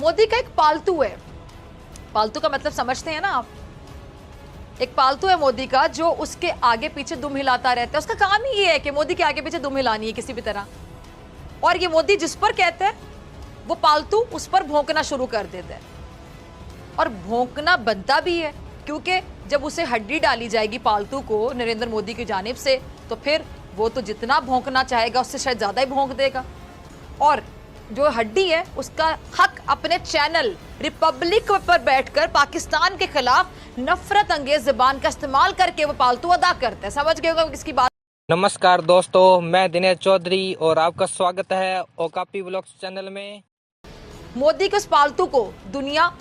मोदी का एक पालतू है। पालतू का मतलब समझते हैं ना आप? एक पालतू है मोदी का जो उसके आगे पीछे दुम हिलाता रहता है। उसका काम ही ये है कि मोदी के आगे पीछे दुम हिलानी है किसी भी तरह। और ये मोदी जिस पर कहते हैं वो पालतू उस पर भौंकना शुरू कर देता है। और भौंकना बनता भी है, क्योंकि जब उसे हड्डी डाली जाएगी पालतू को नरेंद्र मोदी की जानिब से, तो फिर वो तो जितना भौंकना चाहेगा उससे शायद ज्यादा ही भौंक देगा। और जो हड्डी है उसका हक अपने चैनल रिपब्लिक पर बैठकर पाकिस्तान के खिलाफ नफरत अंगेज जुबान का इस्तेमाल करके वो पालतू अदा करता है। समझ गए होगा किसकी बात। नमस्कार दोस्तों, मैं दिनेश चौधरी और आपका स्वागत है ओकापी व्लॉग्स चैनल में। मोदी के उस पालतू को दुनिया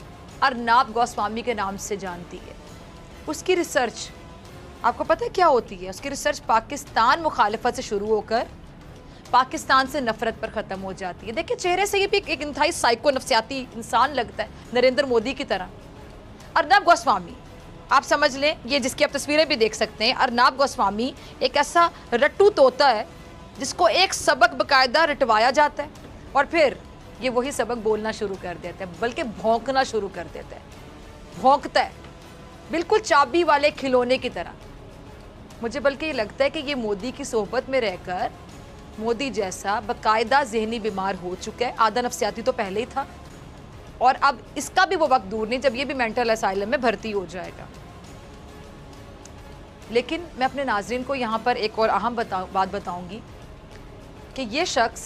अर्नाब गोस्वामी के नाम से जानती है। उसकी रिसर्च आपको पता है क्या होती है? उसकी रिसर्च पाकिस्तान मुखालिफत से शुरू होकर पाकिस्तान से नफरत पर खत्म हो जाती है। देखिए चेहरे से ये भी एक इंतहाई साइको नफ्सियाती इंसान लगता है, नरेंद्र मोदी की तरह। अर्नब गोस्वामी आप समझ लें, ये जिसकी आप तस्वीरें भी देख सकते हैं। अर्नब गोस्वामी एक ऐसा रट्टू तोता है जिसको एक सबक बाकायदा रटवाया जाता है और फिर ये वही सबक बोलना शुरू कर देता है, बल्कि भौंकना शुरू कर देता है। भौंकता है बिल्कुल चाबी वाले खिलौने की तरह। मुझे बल्कि ये लगता है कि ये मोदी की सोहबत में रहकर मोदी जैसा बाकायदा जहनी बीमार हो चुका है। आधा नफ्सियाती तो पहले ही था और अब इसका भी वो वक्त दूर नहीं जब ये भी मेंटल असाइलम में भर्ती हो जाएगा। लेकिन मैं अपने नाजरीन को यहाँ पर एक और अहम बात बताऊंगी कि ये शख्स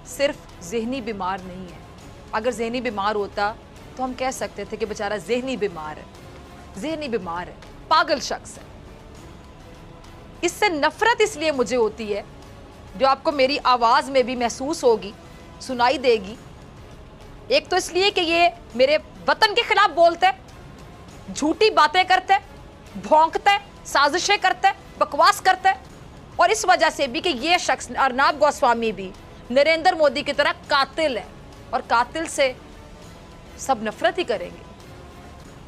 सिर्फ जहनी बीमार नहीं है। अगर जहनी बीमार होता तो हम कह सकते थे कि बेचारा जहनी बीमार है, जहनी बीमार है, पागल शख्स है। इससे नफरत इसलिए मुझे होती है, जो आपको मेरी आवाज़ में भी महसूस होगी, सुनाई देगी। एक तो इसलिए कि ये मेरे वतन के खिलाफ बोलता है, झूठी बातें करता है, भौंकता है, साजिशें करता है, बकवास करता है। और इस वजह से भी कि ये शख्स अर्नब गोस्वामी भी नरेंद्र मोदी की तरह कातिल है और कातिल से सब नफरत ही करेंगे।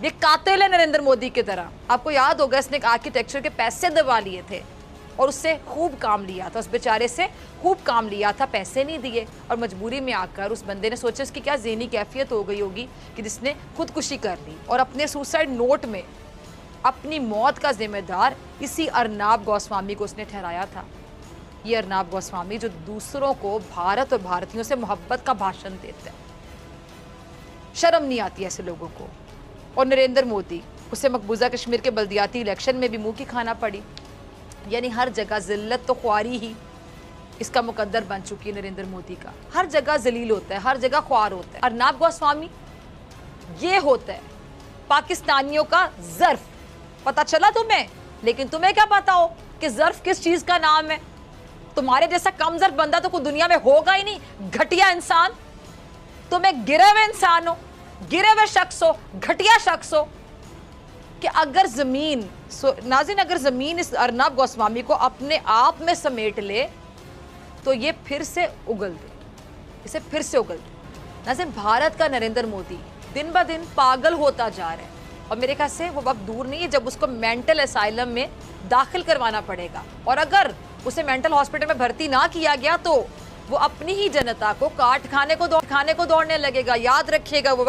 ये कातिल है नरेंद्र मोदी की तरह। आपको याद होगा इसने एक आर्किटेक्चर के पैसे दबा लिए थे और उससे खूब काम लिया था, उस बेचारे से खूब काम लिया था, पैसे नहीं दिए और मजबूरी में आकर उस बंदे ने सोचा इसकी क्या ज़हनी कैफियत हो गई होगी कि जिसने खुदकुशी कर ली और अपने सुसाइड नोट में अपनी मौत का जिम्मेदार इसी अर्नब गोस्वामी को उसने ठहराया था। ये अर्नब गोस्वामी जो दूसरों को भारत और भारतीयों से मोहब्बत का भाषण देता है। शर्म नहीं आती ऐसे लोगों को। और नरेंद्र मोदी, उसे मकबूजा कश्मीर के बल्दियाती इलेक्शन में भी मुंह की खाना पड़ी। यानी हर जगह जिल्लत तो ख्वारी ही इसका मुकद्दर बन चुकी है नरेंद्र मोदी का। हर जगह जलील होता है, हर जगह ख्वार होता है। अर्नब गोस्वामी ये होता है पाकिस्तानियों का ज़र्फ। पता चला तुम्हें? लेकिन तुम्हें क्या पता हो कि ज़र्फ किस चीज़ का नाम है? तुम्हारे जैसा कम ज़र्फ बंदा तो कोई दुनिया में होगा ही नहीं। घटिया इंसान, तुम एक गिरे हुए इंसान हो, गिरे हुए शख्स हो, घटिया शख्स हो। कि अगर ज़मीन नाज़रीन, अगर ज़मीन इस अर्नब गोस्वामी को अपने आप में समेट ले तो ये फिर से उगल दे, इसे फिर से उगल दे। नाज़रीन, भारत का नरेंद्र मोदी दिन ब दिन पागल होता जा रहा है और मेरे ख्याल से वो वक्त दूर नहीं है जब उसको मेंटल असाइलम में दाखिल करवाना पड़ेगा। और अगर उसे मेंटल हॉस्पिटल में भर्ती ना किया गया तो वो अपनी ही जनता को काट खाने को दौड़ने लगेगा। याद रखिएगा वो वक्त